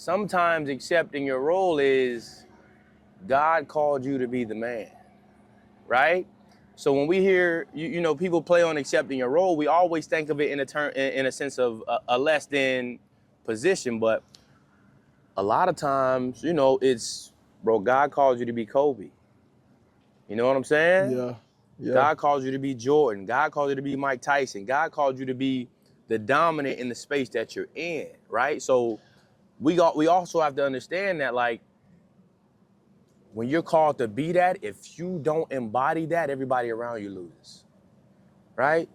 sometimes accepting your role is God called you to be the man, right? So when we hear people play on accepting your role, we always think of it in a sense of a less than position. But a lot of times, it's, bro, God calls you to be Kobe. You know what I'm saying? Yeah. God calls you to be Jordan. God calls you to be Mike Tyson. God called you to be the dominant in the space that you're in, right? So we also have to understand that, like, when you're called to be that, if you don't embody that, everybody around you loses, right?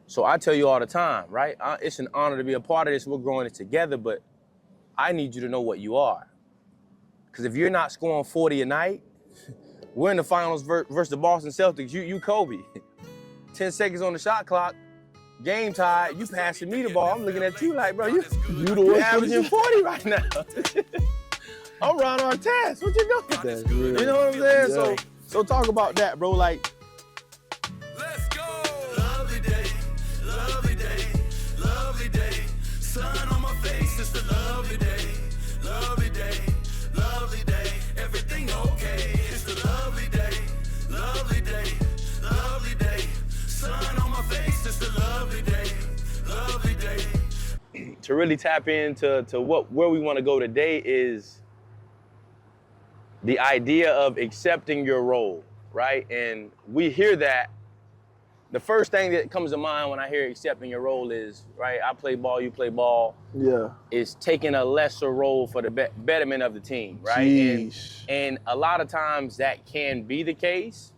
So I tell you all the time, right? It's an honor to be a part of this. We're growing it together, but I need you to know what you are. Because if you're not scoring 40 a night, we're in the finals versus the Boston Celtics. You Kobe. 10 seconds on the shot clock, game tied, you passing me the ball. I'm looking at you like, bro, you averaging 40 right now. I'm Ron Artest. What you doing? That's real. You know what I'm saying? Yeah. So talk about that, bro. Like, let's go. Lovely day, lovely day, lovely day. Sun on my face, it's a lovely day, lovely day, lovely day. Everything okay, it's a lovely day, lovely day, lovely day. Sun on my face, it's a lovely day, lovely day. to really tap into where we want to go today is the idea of accepting your role, right? And we hear that. The first thing that comes to mind when I hear accepting your role is, right, I play ball, you play ball. Yeah. Is taking a lesser role for the betterment of the team, right? And a lot of times that can be the case,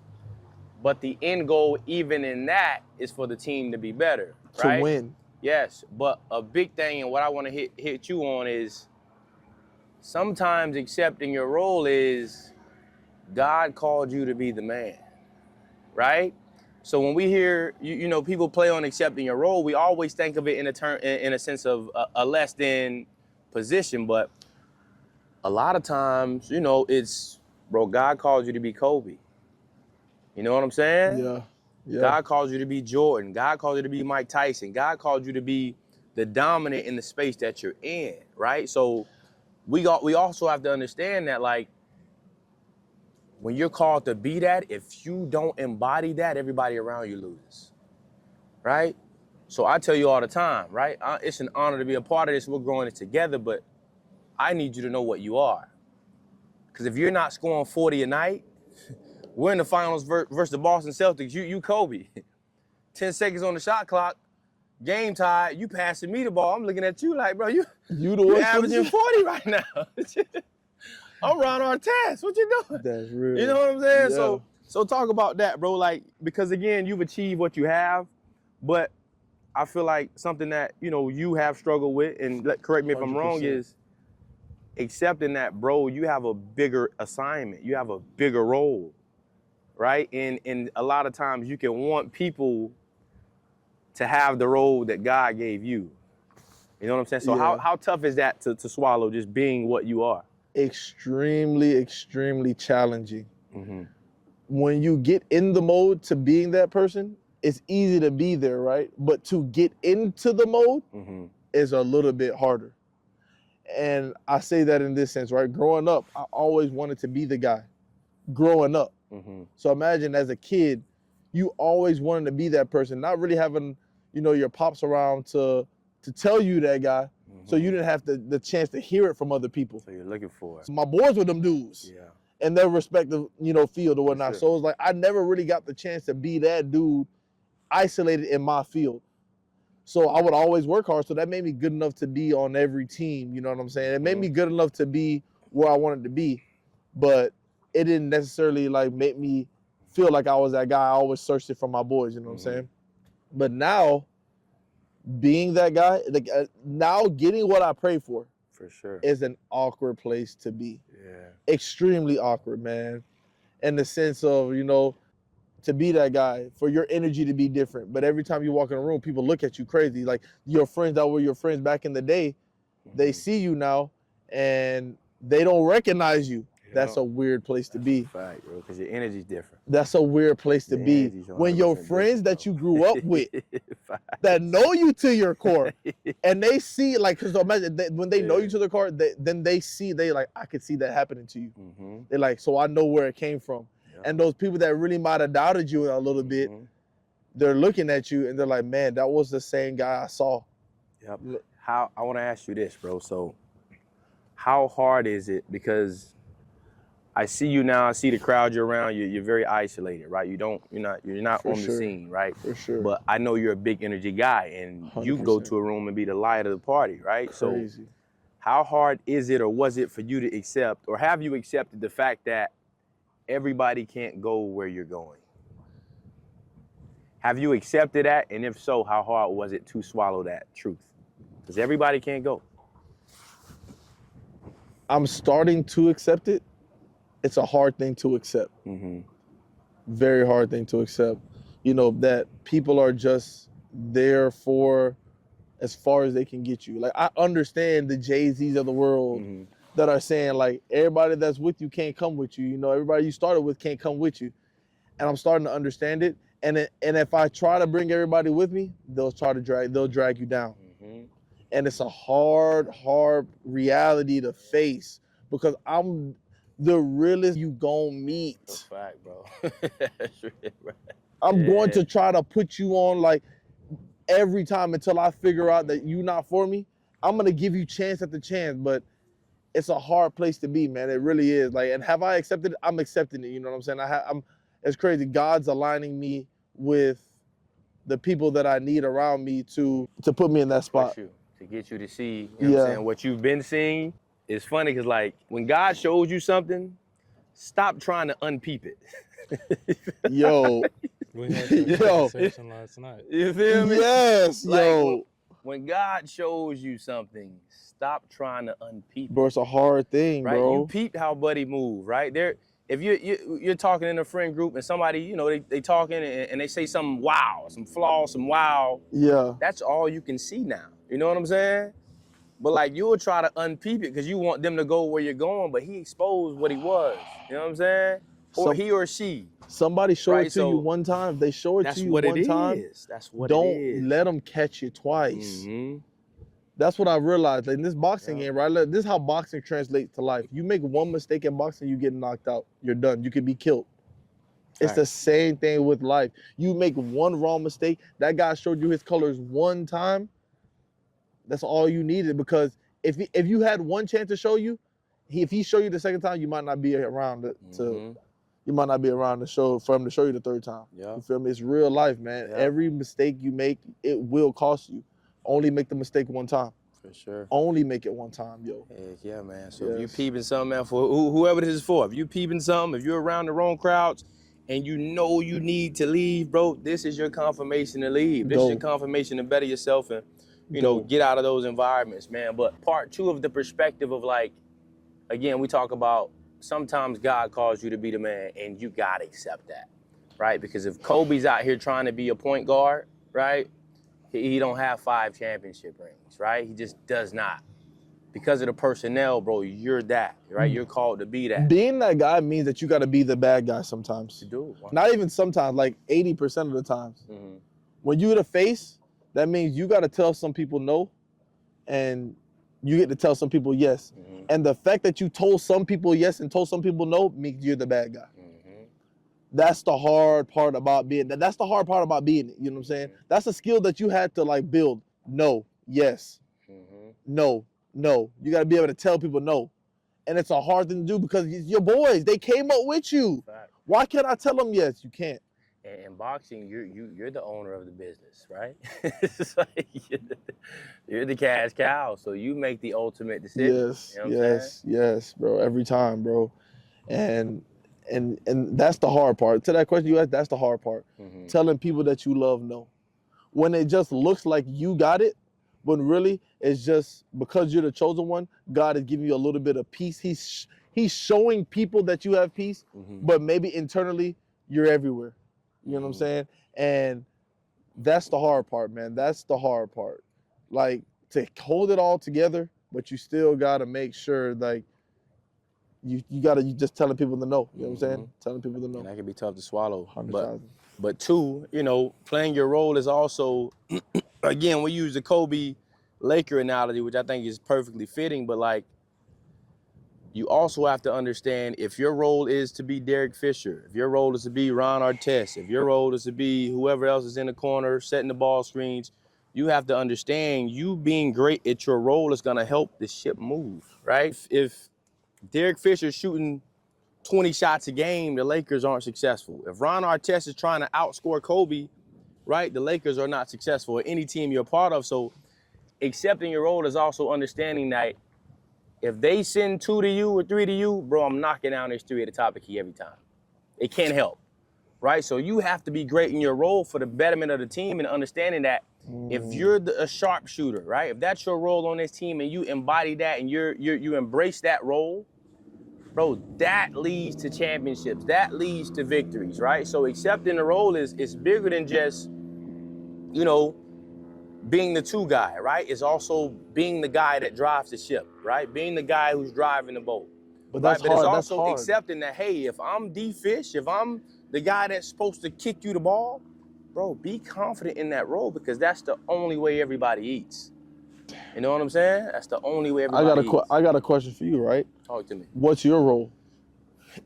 but the end goal, even in that, is for the team to be better, right? To win. Yes, but a big thing, and what I want to hit you on is, sometimes accepting your role is God called you to be the man, right? So when we hear people play on accepting your role, we always think of it in a sense of a less than position. But a lot of times, it's, bro, God calls you to be Kobe. You know what I'm saying? Yeah. Yeah. God calls you to be Jordan. God calls you to be Mike Tyson. God called you to be the dominant in the space that you're in, right? So we also have to understand that, like, when you're called to be that, if you don't embody that, everybody around you loses, right? So I tell you all the time, right? It's an honor to be a part of this. We're growing it together, but I need you to know what you are. Because if you're not scoring 40 a night, we're in the finals versus the Boston Celtics. You Kobe. 10 seconds on the shot clock, game tied, you passing me the ball. I'm looking at you like, bro, you averaging 40 right now. I'm Ron Artest. What you doing? That's real. You know what I'm saying? Yeah. So talk about that, bro. Like, because again, you've achieved what you have, but I feel like something that, you have struggled with, and correct me if I'm wrong, 100%. is accepting that, bro, you have a bigger assignment. You have a bigger role, right? And a lot of times you can want people to have the role that God gave you. You know what I'm saying? So Yeah. how tough is that to swallow, just being what you are? Extremely, extremely challenging. Mm-hmm. When you get in the mode to being that person, it's easy to be there, right? But to get into the mode Mm-hmm. is a little bit harder. And I say that in this sense, right? Growing up, I always wanted to be the guy. Growing up. Mm-hmm. So imagine as a kid, you always wanted to be that person, not really having, your pops around to tell you that guy. So you didn't have the chance to hear it from other people. So you're looking for it. So my boys were them dudes. Yeah. In their respective, field or whatnot. Sure. So it's like I never really got the chance to be that dude isolated in my field. So I would always work hard. So that made me good enough to be on every team, you know what I'm saying? It made me good enough to be where I wanted to be, but it didn't necessarily like make me feel like I was that guy. I always searched it for my boys, you know what I'm saying? But now, being that guy, now getting what I pray for sure, is an awkward place to be. Yeah. Extremely awkward, man. In the sense of, to be that guy, for your energy to be different. But every time you walk in a room, people look at you crazy. Like your friends that were your friends back in the day, they see you now and they don't recognize you. that's a weird place to be. Fact, bro, because your energy's different. That's a weird place to The be. energy's When your 100% friends that you different, grew up with, Fact. that know you to your core, and they see, like, because imagine when they know you to their core, then they see, they like, I could see that happening to you. Mhm. They're like, so I know where it came from. Yep. And those people that really might have doubted you a little bit, Mhm. they're looking at you and they're like, man, that was the same guy I saw. Yep. How I want to ask you this, bro. So, how hard is it? Because I see you now. I see the crowd you're around. You're very isolated, right? You're not For on the sure. scene, right? For sure. But I know you're a big energy guy, and you go 100%. to a room and be the light of the party, right? So, Crazy. how hard is it, or was it for you to accept, or have you accepted the fact that everybody can't go where you're going? Have you accepted that? And if so, how hard was it to swallow that truth? Because everybody can't go. I'm starting to accept it. It's a hard thing to accept. Mm-hmm. Very hard thing to accept. You know, that people are just there for as far as they can get you. Like, I understand the Jay-Z's of the world Mm-hmm. that are saying, like, everybody that's with you can't come with you. You know, everybody you started with can't come with you. And I'm starting to understand it. And if I try to bring everybody with me, they'll drag you down. Mm-hmm. And it's a hard reality to face, because I'm the realest you gon' meet. That's a fact, bro. That's real, bro. I'm going Yeah. to try to put you on, like, every time until I figure out that you're not for me. I'm gonna give you chance after chance, but it's a hard place to be, man. It really is. Like, and have I accepted it? I'm accepting it. You know what I'm saying? It's crazy. God's aligning me with the people that I need around me to put me in that spot. Push you, to get you to see, you know what I'm saying, what you've been seeing. It's funny because, like, when God shows you something, stop trying to unpeep it. Yo, We had that Yo. conversation last night. You feel me? yes, Like, yo. when God shows you something, stop trying to unpeep it. Bro, it's a hard thing, Right? bro. You peeped how Buddy moved, right? If you're talking in a friend group and somebody, you know, they talking and they say something wow, some flaw, some wow, Yeah. that's all you can see now. You know what I'm saying? But, like, you'll try to unpeep it because you want them to go where you're going, but he exposed what he was. You know what I'm saying? Or he or she. Somebody show Right, it to so you one time. If they show it That's to you what one it time, is. That's what don't it is. let them catch you twice. Mhm. That's what I realized. Like, in this boxing Yeah. game, right? This is how boxing translates to life. You make one mistake in boxing, you get knocked out. You're done. You could be killed. It's the Facts. same thing with life. You make one wrong mistake. That guy showed you his colors one time. That's all you needed, because if you had one chance to show you, if he showed you the second time, you might not be around Mhm. you might not be around for him to show you the third time. Yeah. You feel me? It's real life, man. Yeah. Every mistake you make, it will cost you. Only make the mistake one time. For sure. Only make it one time, yo. Heck yeah, man. So if you Yes. peeping something, man, for whoever this is for, if you peeping something, if you're around the wrong crowds and you know you need to leave, bro, this is your confirmation to leave. This is your Dope. confirmation to better yourself and, you know, Dope. get out of those environments, man. But part two of the perspective of, like, again, we talk about sometimes God calls you to be the man and you gotta accept that, right? Because if Kobe's out here trying to be a point guard, right, he don't have 5 championship rings, right? He just does not. Because of the personnel, bro, you're that, right? You're called to be that. Being that guy means that you got to be the bad guy sometimes. You do. Not even sometimes, like 80% of the times. Mm-hmm. When you're the face, that means you got to tell some people no, and you get to tell some people yes. Mm-hmm. And the fact that you told some people yes and told some people no means you're the bad guy. Mm-hmm. That's the hard part about being that. That's the hard part about being it. You know what I'm saying? That's a skill that you had to, like, build. No, yes, Mm-hmm. no, no. You got to be able to tell people no. And it's a hard thing to do because it's your boys. They came up with you. Fact. Why can't I tell them yes? You can't. And in boxing, you're the owner of the business, right? It's like you're the cash cow, so you make the ultimate decision. Yes, You know what I'm yes, yes, bro. Every time, bro. And that's the hard part. To that question you asked, that's the hard part. Mm-hmm. Telling people that you love no. When it just looks like you got it, when really it's just because you're the chosen one, God is giving you a little bit of peace. He's showing people that you have peace, Mm-hmm. but maybe internally you're everywhere. You know what I'm saying? And that's the hard part, man. That's the hard part. Like, to hold it all together, but you still got to make sure, like, you just telling people to know. You know what I'm saying? Telling people to And know. that can be tough to swallow. 100,000. But two, you know, playing your role is also, again, we use the Kobe Laker analogy, which I think is perfectly fitting, but like, you also have to understand if your role is to be Derek Fisher, if your role is to be Ron Artest, if your role is to be whoever else is in the corner, setting the ball screens, you have to understand you being great at your role is gonna help the ship move, right? If Derek Fisher's shooting 20 shots a game, the Lakers aren't successful. If Ron Artest is trying to outscore Kobe, right, the Lakers are not successful, or any team you're a part of. So accepting your role is also understanding that if they send 2 to you or 3 to you, bro, I'm knocking down this 3 at the top of the key every time. It can't help, right? So you have to be great in your role for the betterment of the team, and understanding that if you're a sharpshooter, right? If that's your role on this team and you embody that and you embrace that role, bro, that leads to championships. That leads to victories, right? So accepting the role is bigger than just, you know, being the 2 guy, right? It's also being the guy that drives the ship, right? Being the guy who's driving the boat. But that's But hard. it's That's also hard. accepting that, hey, if I'm D-Fish, if I'm the guy that's supposed to kick you the ball, bro, be confident in that role, because that's the only way everybody eats. You know what I'm saying? That's the only way everybody eats. I got a question for you, right? Talk to me. What's your role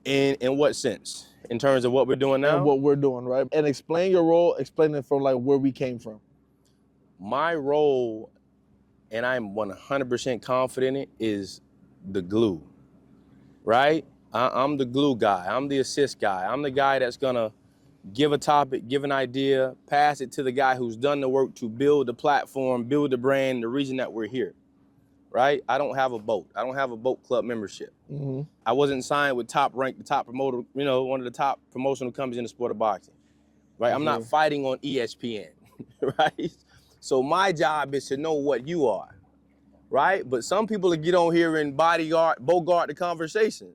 In what sense? In terms of what we're doing now? and what we're doing, right? And explain your role. Explain it from like where we came from. My role, and I'm 100% confident in it, is the glue, right? I'm the glue guy. I'm the assist guy. I'm the guy that's gonna give a topic, give an idea, pass it to the guy who's done the work to build the platform, build the brand, the reason that we're here, right? I don't have a boat. I don't have a boat club membership. Mm-hmm. I wasn't signed with Top Rank, the top promoter, you know, one of the top promotional companies in the sport of boxing, right? I'm not fighting on ESPN, right? So my job is to know what you are, right? But some people will get on here and bogart the conversation,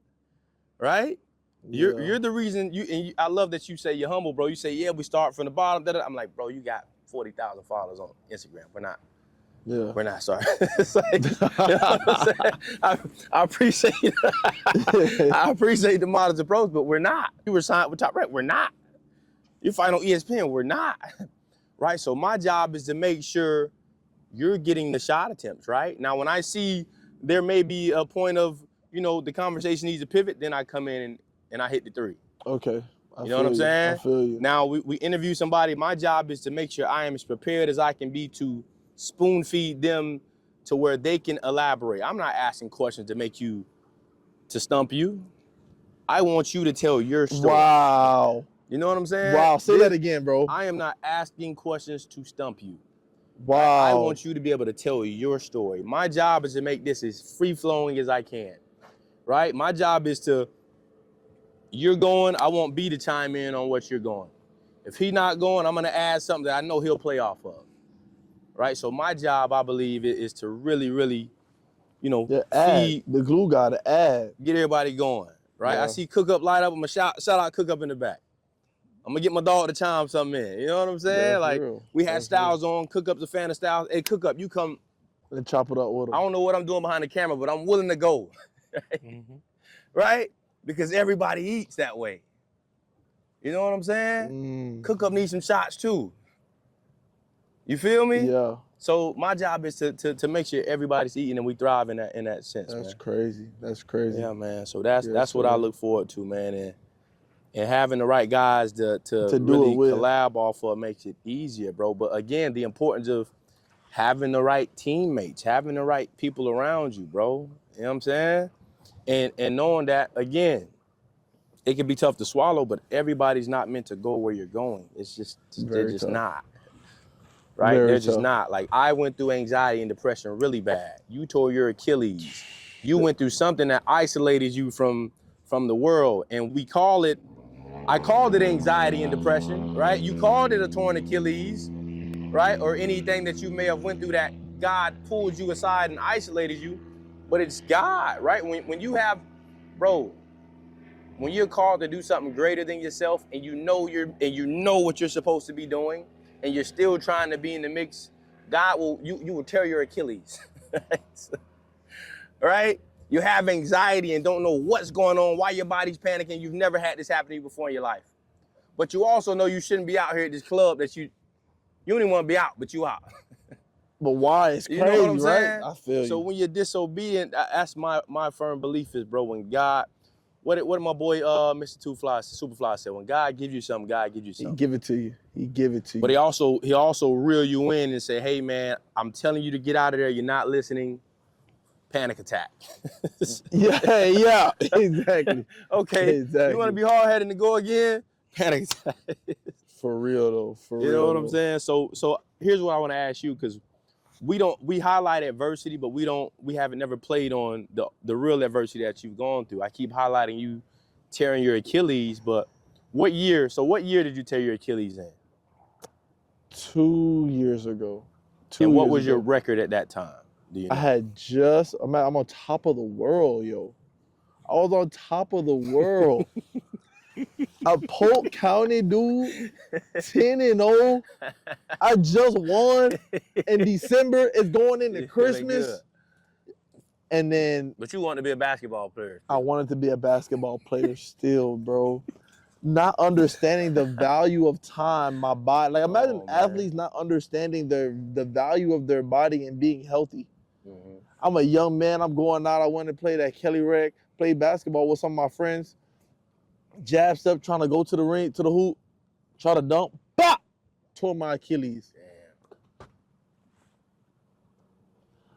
right? You're the reason. I love that you say you're humble, bro. You say, yeah, we start from the bottom. I'm like, bro, you got 40,000 followers on Instagram. We're not. Sorry. It's like, you know what I'm saying? I appreciate I appreciate the modest approach, but we're not. You were signed with Top Rank. We're not. You fight on ESPN. We're not. Right? So my job is to make sure you're getting the shot attempts, right? Now, when I see there may be a point of, you know, the conversation needs to pivot, then I come in and I hit the 3. Okay. You know what I'm saying? I feel you. Now, we interview somebody. My job is to make sure I am as prepared as I can be to spoon feed them to where they can elaborate. I'm not asking questions to stump you. I want you to tell your story. Wow. You know what I'm saying? Wow. Say that again, bro. I am not asking questions to stump you. Wow. I want you to be able to tell your story. My job is to make this as free-flowing as I can, right? My job is to, you're going, I want B to chime in on what you're going. If he's not going, I'm gonna add something that I know he'll play off of, right? So my job, I believe, is to really, really, you know, feed, the glue guy, the ad. get everybody going, right? Yeah. I see Cook Up light up, I'm gonna shout out Cook Up in the back. I'm gonna get my dog to chime something in. You know what I'm saying? Yeah, like, real. we had That's Styles on, Cook Up's a fan of Styles. Hey, Cook Up, you come. And chop it up with him. I don't know what I'm doing behind the camera, but I'm willing to go, right? Because everybody eats that way. You know what I'm saying? Cook Up needs some shots too. You feel me? Yeah. So my job is to make sure everybody's eating and we thrive in that sense. That's man. crazy. That's crazy. Yeah, man. So that's Yes, what I sir. look forward to, man. And having the right guys to do really it with. collab off of makes it easier, bro. But again, the importance of having the right teammates, having the right people around you, bro. You know what I'm saying? And knowing that, again, it can be tough to swallow, but everybody's not meant to go where you're going. It's just, they're Very just tough. not. Right? Very They're just tough. not. Like, I went through anxiety and depression really bad. You tore your Achilles. You went through something that isolated you from the world. And I called it anxiety and depression, right? You called it a torn Achilles, right? Or anything that you may have went through that God pulled you aside and isolated you. But it's God, right? When you have, bro, when you're called to do something greater than yourself and you know what you're supposed to be doing and you're still trying to be in the mix, God will, you will tear your Achilles, right? You have anxiety and don't know what's going on, why your body's panicking. You've never had this happen to you before in your life. But you also know you shouldn't be out here at this club that you don't even want to be out, but you out. But why? It's You crazy, know what I'm right? saying? I feel So you. when you're disobedient, that's my firm belief is, bro, when God, what did my boy Mr. Superfly said, when God gives you something, God gives you He something. give it to you. He give it to you. But he also reel you in and say, hey man, I'm telling you to get out of there. You're not listening. Panic attack. yeah, exactly. Okay. Exactly. You want to be hard-headed and go again? Panic attack. For real though. For You real. know what I'm though. saying? So here's what I want to ask you, because we highlight adversity, but we haven't never played on the real adversity that you've gone through. I keep highlighting you tearing your Achilles, but what year did you tear your Achilles in? 2 years ago. And what years was your ago. record at that time? Do you know? I had I'm on top of the world, yo. I was on top of the world. A Polk County dude, 10-0. I just won in December. It's going into Feeling Christmas. good. And then But you want to be a basketball player. I wanted to be a basketball player still, bro. Not understanding the value of time, my body. Like imagine Oh, man. athletes not understanding the value of their body and being healthy. Mhm. I'm a young man. I'm going out. I went to play that Kelly Rec, play basketball with some of my friends. Jab step, trying to go to the ring, to the hoop, try to dunk. Bop! Tore my Achilles. Damn.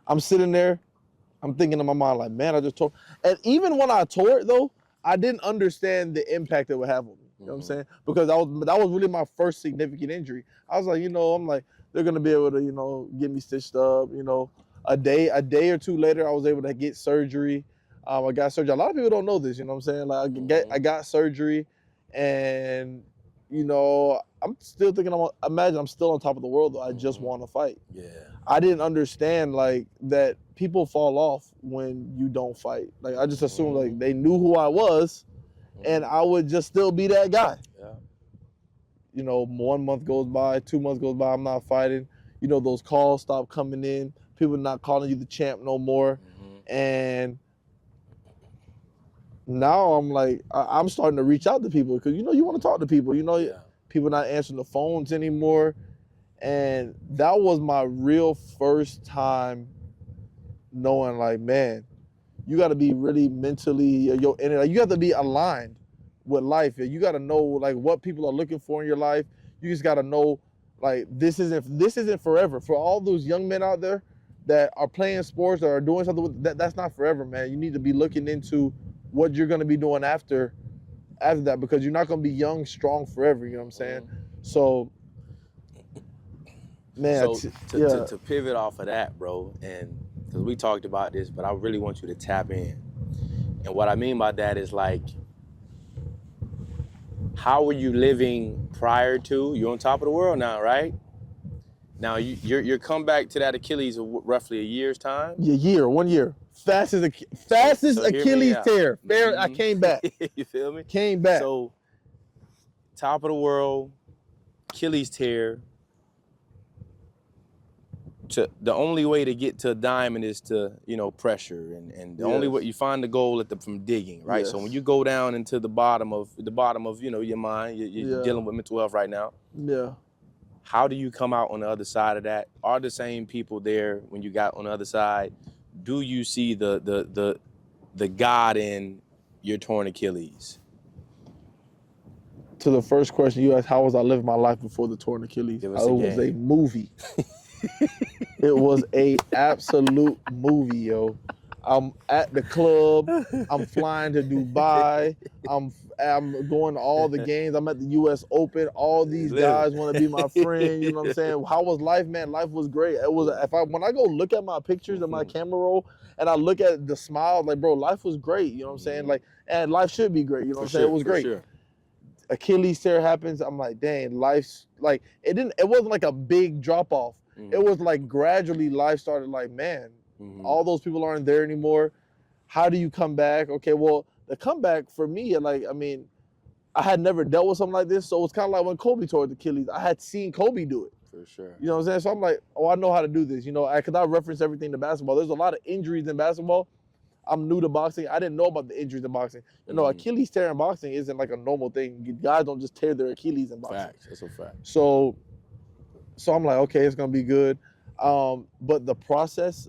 I'm sitting there. I'm thinking in my mind, like, man, I just tore. And even when I tore it, though, I didn't understand the impact it would have on me. You know what I'm saying? Because that was really my first significant injury. I was like, I'm like, they're gonna be able to, get me stitched up. A day or two later, I was able to get surgery. I got surgery. A lot of people don't know this. You know what I'm saying? Like, I got surgery, and I'm still thinking. Imagine I'm still on top of the world. Though I just want to fight. Yeah. I didn't understand like that people fall off when you don't fight. Like I just assumed like they knew who I was, and I would just still be that guy. Yeah. 1 month goes by, 2 months goes by, I'm not fighting. Those calls stop coming in. People not calling you the champ no more. And now I'm like, I'm starting to reach out to people because, you want to talk to people. People not answering the phones anymore. And that was my real first time knowing like, man, you got to be really mentally, you have to be aligned with life. You got to know like what people are looking for in your life. You just got to know like this isn't forever. For all those young men out there that are playing sports or are doing something with that's not forever, man. You need to be looking into what you're going to be doing after that, because you're not going to be young, strong forever. You know what I'm saying? So, man, So to pivot off of that, bro, and because we talked about this, but I really want you to tap in. And what I mean by that is like, how were you living prior to? You're on top of the world now, right? Now you're come back to that Achilles in roughly a year's time. 1 year. Fastest So hear me Achilles out. tear. I came back. You feel me? Came back. So, top of the world, Achilles tear. The only way to get to a diamond is to, pressure, and the only way you find the goal from digging, right? So when you go down into the bottom of your mind, you're dealing with mental health right now. Yeah. How do you come out on the other side of that? Are the same people there when you got on the other side? Do you see the God in your torn Achilles? To the first question you asked, how was I living my life before the torn Achilles? It Give us a was a game. movie. It was a absolute movie, yo. I'm at the club. I'm flying to Dubai. I'm going to all the games. I'm at the U.S. Open. All these guys want to be my friend. You know what I'm saying? How was life, man? Life was great. It was. When I go look at my pictures of my camera roll and I look at the smiles, like, bro, life was great. You know what I'm saying? Like, and life should be great. You know what I'm saying? It was great. Sure. Achilles tear happens. I'm like, dang, life's like it wasn't like a big drop off. It was like gradually life started like, man, all those people aren't there anymore. How do you come back? Okay, well, the comeback for me, like, I mean, I had never dealt with something like this. So it's kind of like when Kobe tore the Achilles. I had seen Kobe do it. For sure. You know what I'm saying? So I'm like, oh, I know how to do this. Because I reference everything to basketball. There's a lot of injuries in basketball. I'm new to boxing. I didn't know about the injuries in boxing. You know, Mhm. Achilles tear in boxing isn't like a normal thing. Guys don't just tear their Achilles in boxing. Facts. That's a fact. So I'm like, okay, it's gonna be good. But the process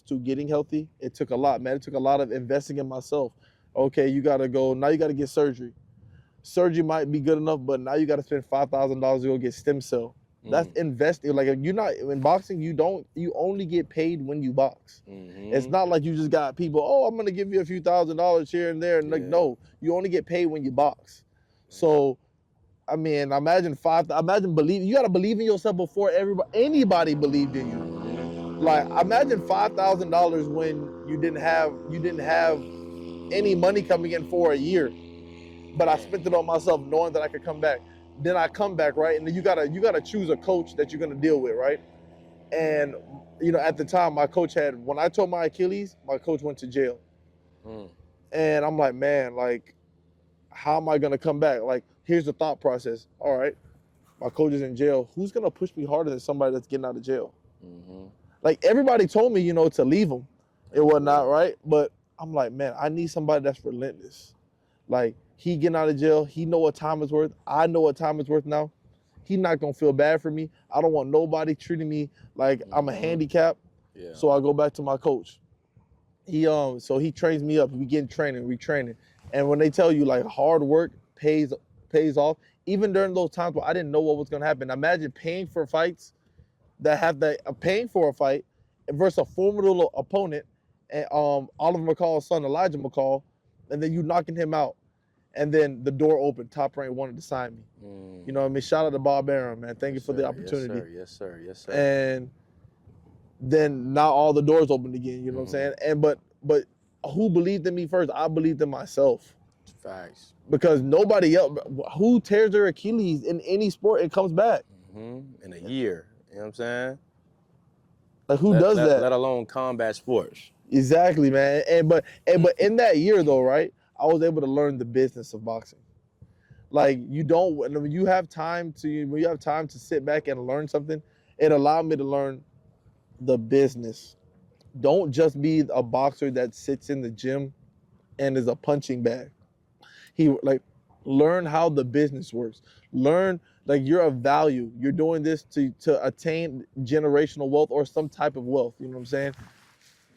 to getting healthy, it took a lot, man. It took a lot of investing in myself. Okay, you gotta go, now you gotta get surgery. Surgery might be good enough, but now you gotta spend $5,000 to go get stem cell. That's investing. Like, if you're not in boxing, you only get paid when you box. Mhm. It's not like you just got people, oh, I'm gonna give you a few $1,000s here and there. And like, Yeah. no, you only get paid when you box. So, I mean, imagine believing. You gotta believe in yourself before anybody believed in you. Like, imagine $5,000 when you didn't have any money coming in for a year, but I spent it on myself, knowing that I could come back. Then I come back, right? And then you gotta choose a coach that you're gonna deal with, right? And you know, at the time, my coach when I tore my Achilles, my coach went to jail. Mm. And I'm like, man, like, how am I gonna come back? Like, here's the thought process. All right, my coach is in jail. Who's gonna push me harder than somebody that's getting out of jail? Mhm. Like, everybody told me, you know, to leave him and whatnot, right? But I'm like, man, I need somebody that's relentless. Like, he getting out of jail, he know what time is worth. I know what time is worth now. He's not gonna feel bad for me. I don't want nobody treating me like I'm a handicap. Yeah. So I go back to my coach. So he trains me up. We get in training, retraining. And when they tell you, like, hard work pays off, even during those times where I didn't know what was gonna happen. Imagine paying for fights paying for a fight versus a formidable opponent, and Oliver McCall's son, Elijah McCall, and then you knocking him out. And then the door opened. Top Rank wanted to sign me. You know what I mean? Shout out to Bob Arum, man. Thank you for the opportunity. Yes, sir. Yes, sir. And then now all the doors opened again. You know what I'm saying? And but who believed in me first? I believed in myself. Facts. Because nobody else, who tears their Achilles in any sport and comes back? In a year. You know what I'm saying? Like, who does that? Let alone combat sports. Exactly, man. But in that year though, right? I was able to learn the business of boxing. Like, when you have time to sit back and learn something, it allowed me to learn the business. Don't just be a boxer that sits in the gym and is a punching bag. Learn how the business works. Learn, like, you're of value. You're doing this to attain generational wealth or some type of wealth. You know what I'm saying?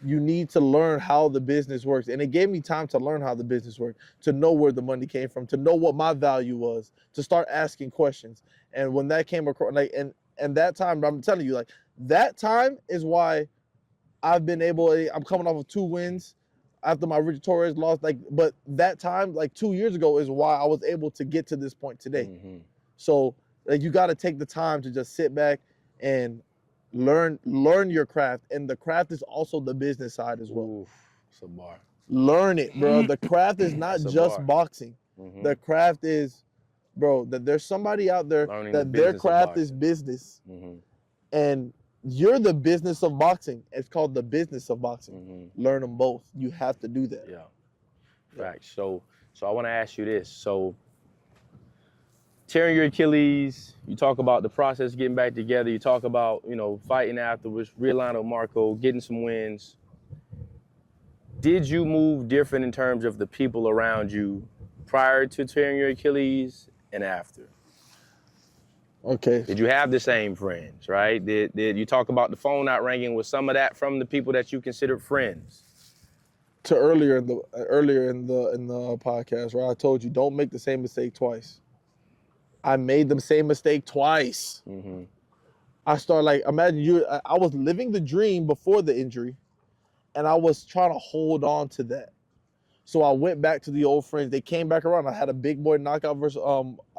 You need to learn how the business works. And it gave me time to learn how the business worked, to know where the money came from, to know what my value was, to start asking questions. And when that came across, and that time, I'm telling you, like, that time is why I'm coming off of 2 wins after my Richard Torres loss. But that time, like 2 years ago, is why I was able to get to this point today. So, like, you got to take the time to just sit back and learn your craft. And the craft is also the business side as well. Oof, it's a bar. Learn it, bro. The craft is not That's a just bar. boxing. The craft is, bro, that there's somebody out there Learning that the their business of craft is boxing. business. And you're the business of boxing. It's called the business of boxing. Learn them both. You have to do that. Yeah. Facts. So I want to ask you this. So, tearing your Achilles, you talk about the process of getting back together. You talk about, you know, fighting afterwards, realigning with Marco, getting some wins. Did you move different in terms of the people around you prior to tearing your Achilles and after? Okay. Did you have the same friends, right? Did you talk about the phone not ringing? Was some of that from the people that you considered friends? To earlier in the podcast, right? I told you, don't make the same mistake twice. I made the same mistake twice. I started, imagine I was living the dream before the injury, and I was trying to hold on to that. So I went back to the old friends. They came back around. I had a big boy knockout versus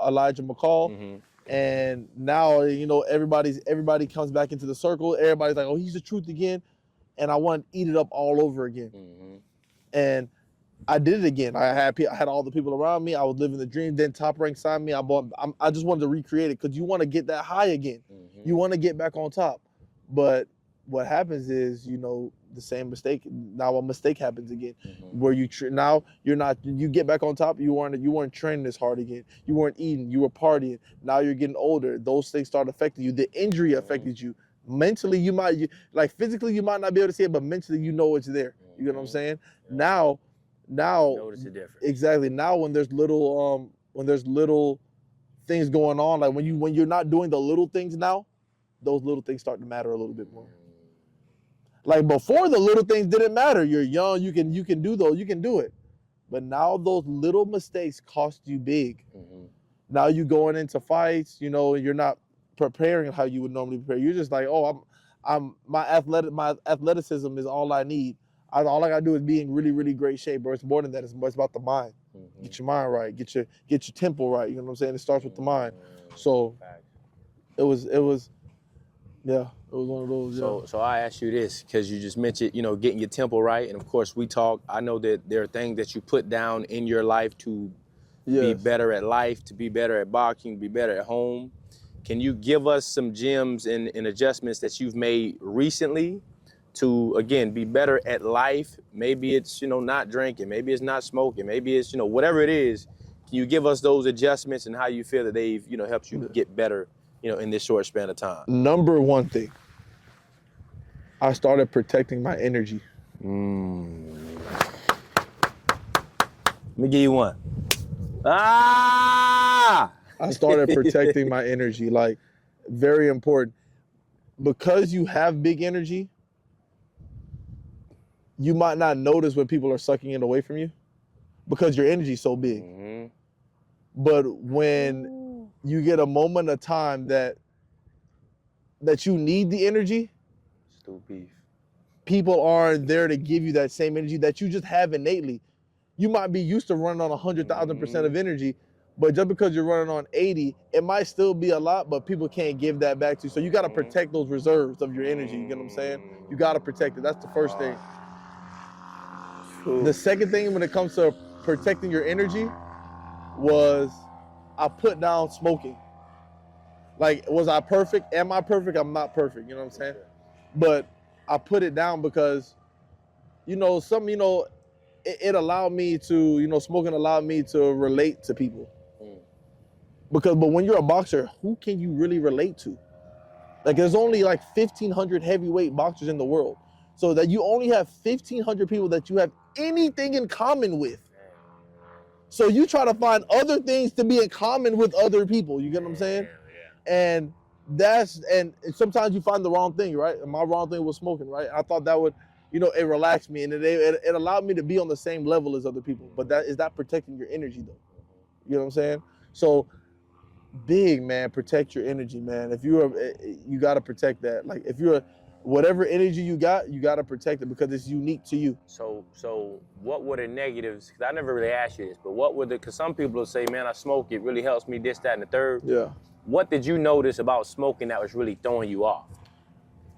Elijah McCall. And now, you know, everybody comes back into the circle. Everybody's like, oh, he's the truth again. And I want to eat it up all over again. And I did it again. I had all the people around me. I was living the dream. Then Top Rank signed me. I just wanted to recreate it because you want to get that high again. You want to get back on top. But what happens is, you know, the same mistake. Now a mistake happens again, where you get back on top. You weren't training as hard again. You weren't eating. You were partying. Now you're getting older. Those things start affecting you. The injury affected you. Mentally, physically you might not be able to see it, but mentally you know it's there. You get what I'm Mhm. saying? Yeah. Now, Notice the difference. exactly. Now when there's little things going on, like when you're not doing the little things now, those little things start to matter a little bit more. Like before, the little things didn't matter. You're young, you can do those, you can do it. But now those little mistakes cost you big. Mhm. Now you going into fights, you know, you're not preparing how you would normally prepare. You're just like, oh, my athleticism is all I need. All I gotta do is be in really, really great shape, bro. It's more than that. It's about the mind. Mhm. Get your mind right. Get your tempo right. You know what I'm saying? It starts with the mind. So Facts. it was yeah, it was one of those. Yeah. So I ask you this because you just mentioned, you know, getting your tempo right, and of course we talk. I know that there are things that you put down in your life to be Yes. better at life, to be better at boxing, be better at home. Can you give us some gems and adjustments that you've made recently to, again, be better at life? Maybe it's, you know, not drinking, maybe it's not smoking, maybe it's, you know, whatever it is. Can you give us those adjustments and how you feel that they've, you know, helped you get better, you know, in this short span of time? Number one thing, I started protecting my energy. Let me give you one. Ah! I started protecting my energy, like very important. Because you have big energy, you might not notice when people are sucking it away from you because your energy's so big. Mhm. But when you get a moment of time that you need the energy, Stupid. people aren't there to give you that same energy that you just have innately. You might be used to running on 100,000% of energy, but just because you're running on 80, it might still be a lot, but people can't give that back to you. So you got to protect those reserves of your energy. You get what I'm saying? You got to protect it. That's the first thing. The second thing when it comes to protecting your energy was I put down smoking. Like, was I perfect? Am I perfect? I'm not perfect. You know what I'm saying? But I put it down because, you know, it allowed me to, you know, smoking allowed me to relate to people. But when you're a boxer, who can you really relate to? Like, there's only like 1,500 heavyweight boxers in the world. So that you only have 1,500 people that you have anything in common with. So you try to find other things to be in common with other people. You get what I'm saying? And sometimes you find the wrong thing, right? And my wrong thing was smoking, right? I thought that would, you know, it relaxed me and it allowed me to be on the same level as other people. But is that protecting your energy though? You know what I'm saying? So big, man, protect your energy, man. If you got to protect that. Like if you're whatever energy you got to protect it because it's unique to you. So what were the negatives? Because I never really asked you this, but what were because some people will say, man, I smoke, it really helps me, this, that, and the third. Yeah. What did you notice about smoking that was really throwing you off?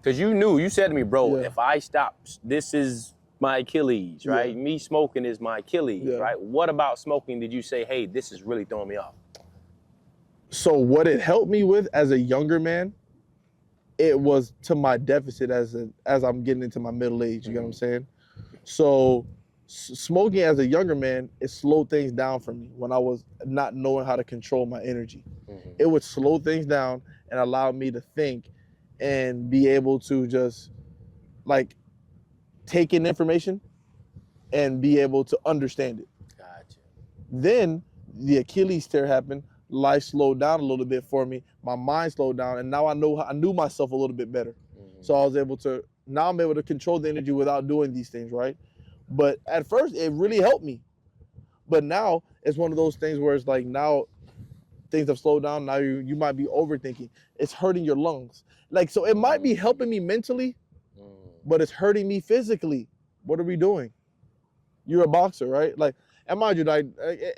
Because you said to me, bro, if I stop, this is my Achilles, right? Me smoking is my Achilles, right? What about smoking did you say, hey, this is really throwing me off? So what it helped me with as a younger man, it was to my deficit as I'm getting into my middle age, you get what I'm saying? So smoking as a younger man, it slowed things down for me when I was not knowing how to control my energy. It would slow things down and allow me to think and be able to just like take in information and be able to understand it. Gotcha. Then the Achilles tear happened. Life slowed down a little bit for me. My mind slowed down, and now I knew myself a little bit better. So I was able to, now I'm able to control the energy without doing these things, right? But at first, it really helped me. But now, it's one of those things where it's like now things have slowed down. Now you might be overthinking. It's hurting your lungs. Like, so it might be helping me mentally, but it's hurting me physically. What are we doing? You're a boxer, right? Like, and mind you, like,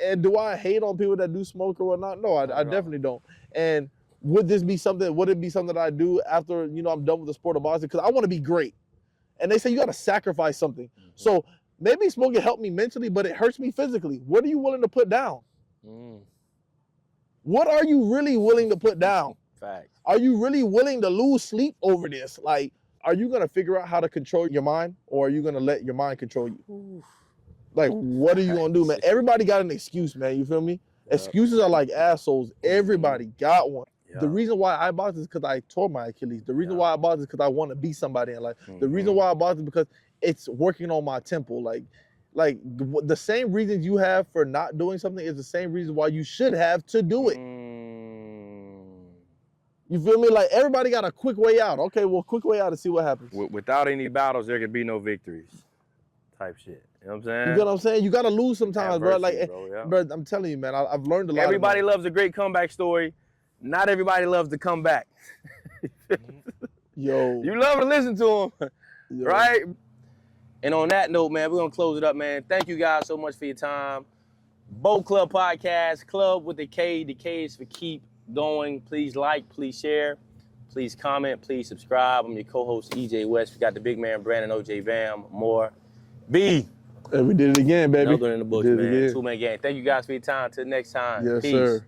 and do I hate on people that do smoke or whatnot? No, I definitely don't. And would it be something that I do after, you know, I'm done with the sport of boxing? Because I want to be great. And they say you got to sacrifice something. So maybe smoking helped me mentally, but it hurts me physically. What are you willing to put down? What are you really willing to put down? Facts. Are you really willing to lose sleep over this? Like, are you going to figure out how to control your mind, or are you going to let your mind control you? Like, what are you going to do, man? Everybody got an excuse, man. You feel me? Excuses are like assholes. Everybody got one. The reason why I box is because I tore my Achilles. The reason why I box is because I want to be somebody in life. The reason why I box is because it's working on my tempo. The same reasons you have for not doing something is the same reason why you should have to do it. You feel me? Like everybody got a quick way out. Okay, well, quick way out to see what happens. Without any battles, there could be no victories. Type shit. You know what I'm saying? You get what I'm saying? You gotta lose sometimes, bro. Like, Adversity, bro, yeah. bro, I'm telling you, man, I've learned a lot. Everybody loves a great comeback story. Not everybody loves to come back. Yo, You love to listen to them, yo. right? And on that note, man, we're gonna close it up, man. Thank you guys so much for your time. Boat Club Podcast, Club with the K. The K is for keep going. Please like, please share, please comment, please subscribe. I'm your co-host, EJ West. We got the big man, Brandon OJ Vam, more. B. Hey, we did it again, baby. Another in the books, We did it man. again. Two-man gang. Thank you guys for your time. Till next time. Yes, Peace. sir.